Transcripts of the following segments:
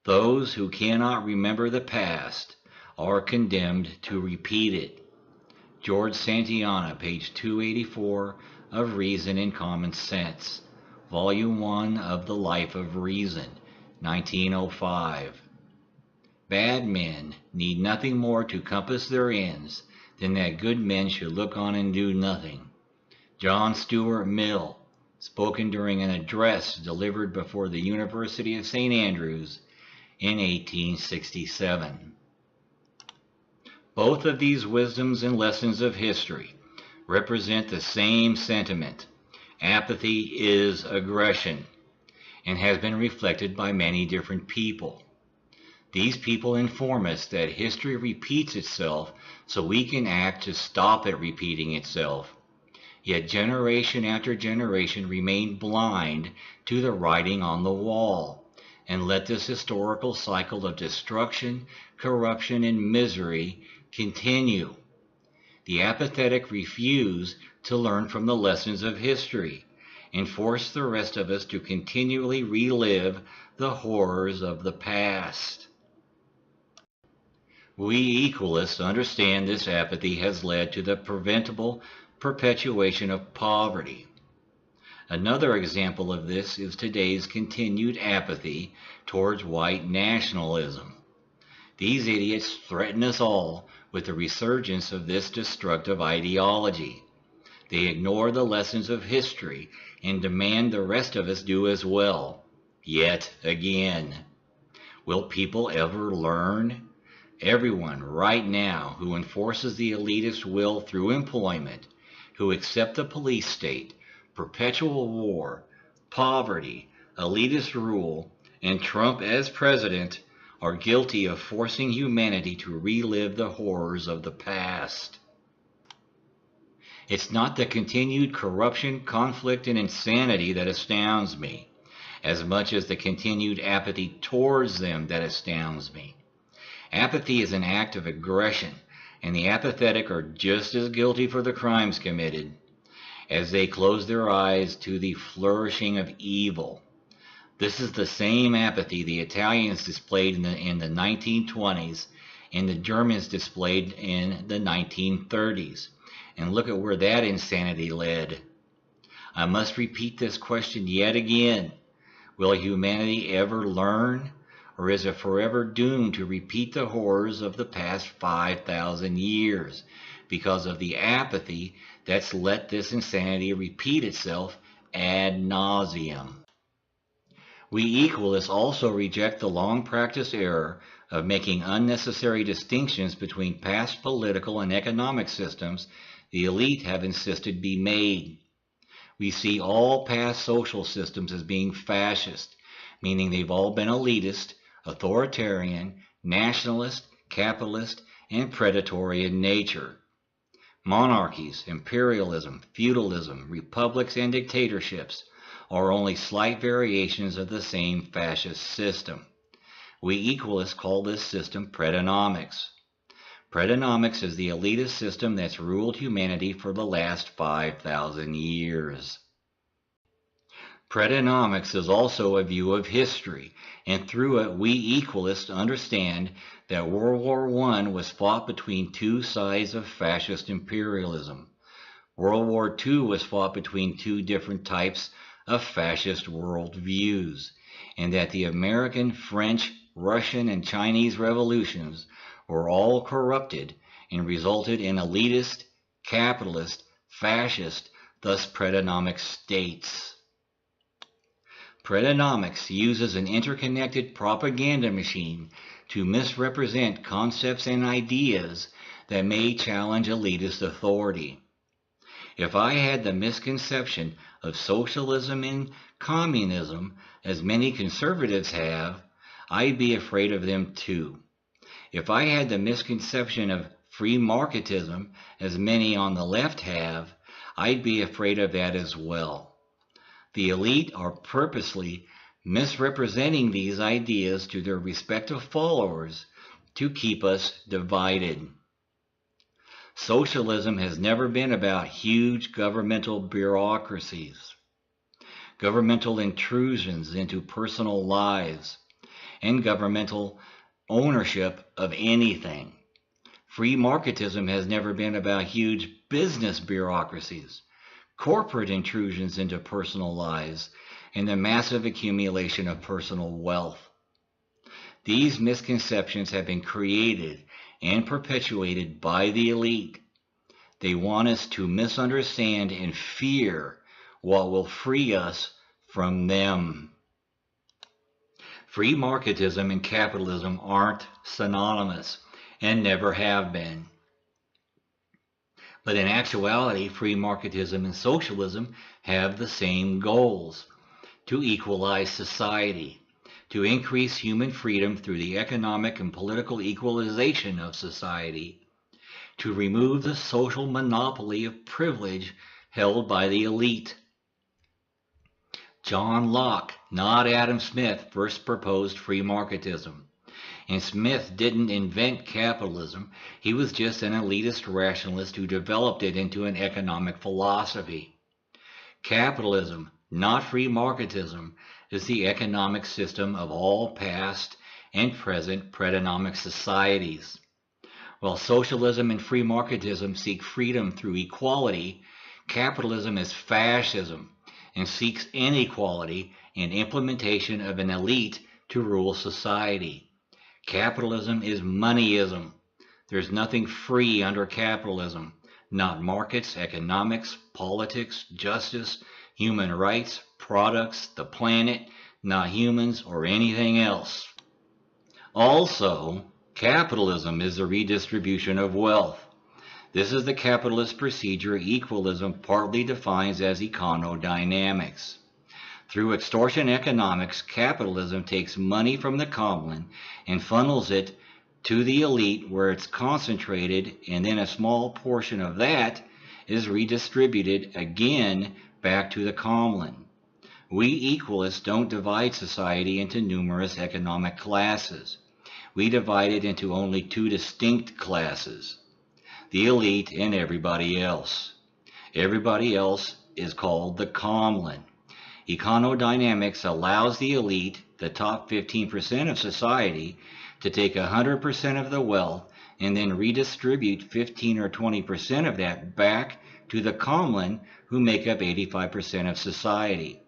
Those who cannot remember the past are condemned to repeat it. George Santayana, page 284 of Reason and Common Sense, Volume 1 of The Life of Reason, 1905. Bad men need nothing more to compass their ends than that good men should look on and do nothing. John Stuart Mill, spoken during an address delivered before the University of St. Andrews in 1867. Both of these wisdoms and lessons of history represent the same sentiment. Apathy is aggression, and has been reflected by many different people. These people inform us that history repeats itself so we can act to stop it repeating itself. Yet generation after generation remain blind to the writing on the wall, and let this historical cycle of destruction, corruption, and misery continue. The apathetic refuse to learn from the lessons of history, and force the rest of us to continually relive the horrors of the past. We equalists understand this apathy has led to the preventable perpetuation of poverty. Another example of this is today's continued apathy towards white nationalism. These idiots threaten us all with the resurgence of this destructive ideology. They ignore the lessons of history and demand the rest of us do as well. Yet again. Will people ever learn? Everyone right now who enforces the elitist will through employment, who accept the police state, perpetual war, poverty, elitist rule, and Trump as president, are guilty of forcing humanity to relive the horrors of the past. It's not the continued corruption, conflict, and insanity that astounds me, as much as the continued apathy towards them that astounds me. Apathy is an act of aggression, and the apathetic are just as guilty for the crimes committed, as they close their eyes to the flourishing of evil. This is the same apathy the Italians displayed in the 1920s and the Germans displayed in the 1930s. And look at where that insanity led. I must repeat this question yet again. Will humanity ever learn? Or is it forever doomed to repeat the horrors of the past 5,000 years because of the apathy that's let this insanity repeat itself ad nauseum? We equalists also reject the long-practiced error of making unnecessary distinctions between past political and economic systems the elite have insisted be made. We see all past social systems as being fascist, meaning they've all been elitist, authoritarian, nationalist, capitalist, and predatory in nature. Monarchies, imperialism, feudalism, republics, and dictatorships are only slight variations of the same fascist system. We equalists call this system predonomics. Predonomics is the elitist system that's ruled humanity for the last 5,000 years. Predonomics is also a view of history, and through it we equalists understand that World War I was fought between two sides of fascist imperialism. World War II was fought between two different types of fascist worldviews, and that the American, French, Russian, and Chinese revolutions were all corrupted and resulted in elitist, capitalist, fascist, thus predonomic states. Predonomics uses an interconnected propaganda machine to misrepresent concepts and ideas that may challenge elitist authority. If I had the misconception of socialism and communism, as many conservatives have, I'd be afraid of them too. If I had the misconception of free marketism, as many on the left have, I'd be afraid of that as well. The elite are purposely misrepresenting these ideas to their respective followers to keep us divided. Socialism has never been about huge governmental bureaucracies, governmental intrusions into personal lives, and governmental ownership of anything. Free marketism has never been about huge business bureaucracies, corporate intrusions into personal lives, and the massive accumulation of personal wealth. These misconceptions have been created and perpetuated by the elite. They want us to misunderstand and fear what will free us from them. Free marketism and capitalism aren't synonymous and never have been. But in actuality, free marketism and socialism have the same goals: to equalize society, to increase human freedom through the economic and political equalization of society, to remove the social monopoly of privilege held by the elite. John Locke, not Adam Smith, first proposed free marketism. And Smith didn't invent capitalism. He was just an elitist rationalist who developed it into an economic philosophy. Capitalism, not free marketism, is the economic system of all past and present predominant societies. While socialism and free marketism seek freedom through equality, capitalism is fascism and seeks inequality and implementation of an elite to rule society. Capitalism is moneyism. There's nothing free under capitalism. Not markets, economics, politics, justice, human rights, products, the planet, not humans or anything else. Also, capitalism is the redistribution of wealth. This is the capitalist procedure equalism partly defines as econodynamics. Through extortion economics, capitalism takes money from the common and funnels it to the elite where it's concentrated, and then a small portion of that is redistributed again back to the common. We equalists don't divide society into numerous economic classes. We divide it into only two distinct classes: the elite and everybody else. Everybody else is called the common. Econodynamics allows the elite, the top 15% of society, to take 100% of the wealth and then redistribute 15 or 20% of that back to the common, who make up 85% of society.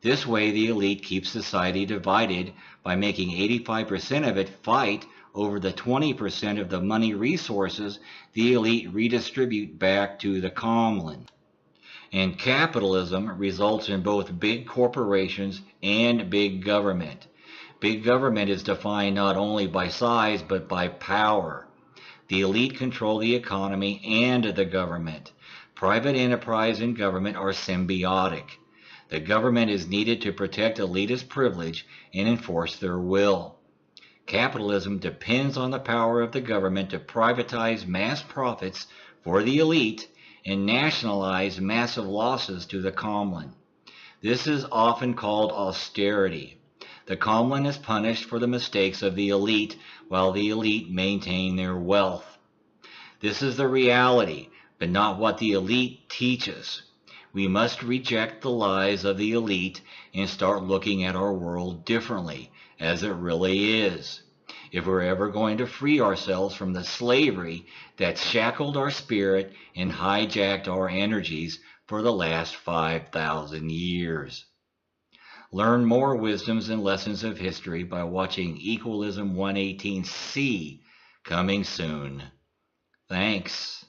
This way, the elite keeps society divided by making 85% of it fight over the 20% of the money resources the elite redistribute back to the common. And capitalism results in both big corporations and big government. Big government is defined not only by size but by power. The elite control the economy and the government. Private enterprise and government are symbiotic. The government is needed to protect elitist privilege and enforce their will. Capitalism depends on the power of the government to privatize mass profits for the elite and nationalize massive losses to the common. This is often called austerity. The common is punished for the mistakes of the elite while the elite maintain their wealth. This is the reality, but not what the elite teaches. We must reject the lies of the elite and start looking at our world differently, as it really is, if we're ever going to free ourselves from the slavery that shackled our spirit and hijacked our energies for the last 5,000 years. Learn more wisdoms and lessons of history by watching Equalism 118C, coming soon. Thanks.